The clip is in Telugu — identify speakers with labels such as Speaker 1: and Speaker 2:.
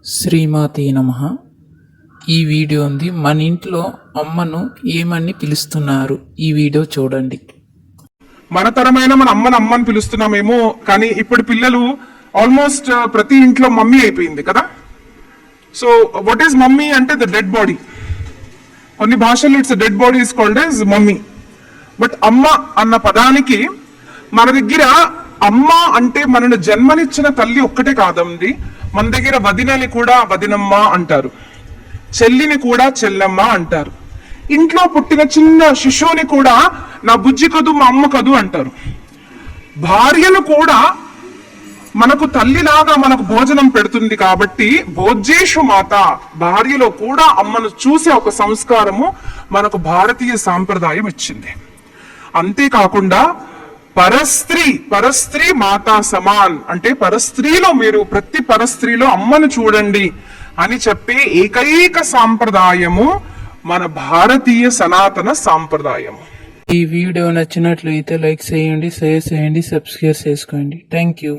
Speaker 1: శ్రీమాతే నమః. ఈ వీడియో ఉంది మన ఇంట్లో అమ్మను ఏమని పిలుస్తున్నారు, ఈ వీడియో చూడండి.
Speaker 2: మన తరమైన మన అమ్మని పిలుస్తున్నామేమో, కానీ ఇప్పుడు పిల్లలు ఆల్మోస్ట్ ప్రతి ఇంట్లో మమ్మీ అయిపోయింది కదా. సో వాట్ ఈస్ మమ్మీ అంటే ద డెడ్ బాడీ. కొన్ని భాషల్లో it's dead body is called as mummy. But అమ్మ అన్న పదానికి మన దగ్గర అమ్మ అంటే మనను జన్మనిచ్చిన తల్లి ఒక్కటే కాదండి. మన దగ్గర వదినని కూడా వదినమ్మ అంటారు, చెల్లిని కూడా చెల్లమ్మ అంటారు, ఇంట్లో పుట్టిన చిన్న శిశువుని కూడా నా బుజ్జి కదు మా అమ్మ కదు అంటారు. భార్యను కూడా మనకు తల్లిలాగా మనకు భోజనం పెడుతుంది కాబట్టి భోజ్యేషు మాత, భార్యలో కూడా అమ్మను చూసే ఒక సంస్కారము మనకు భారతీయ సాంప్రదాయం ఇచ్చింది. అంతేకాకుండా పరస్త్రీ మాతా సమాన్ అంటే పరస్త్రీలో మీరు ప్రతి పరస్త్రీలో అమ్మను చూడండి అని చెప్పే ఏకైక సాంప్రదాయము మన భారతీయ సనాతన సాంప్రదాయము.
Speaker 1: ఈ వీడియో నచ్చినట్లయితే లైక్ చేయండి, షేర్ చేయండి, సబ్స్క్రైబ్ చేసుకోండి. Thank you.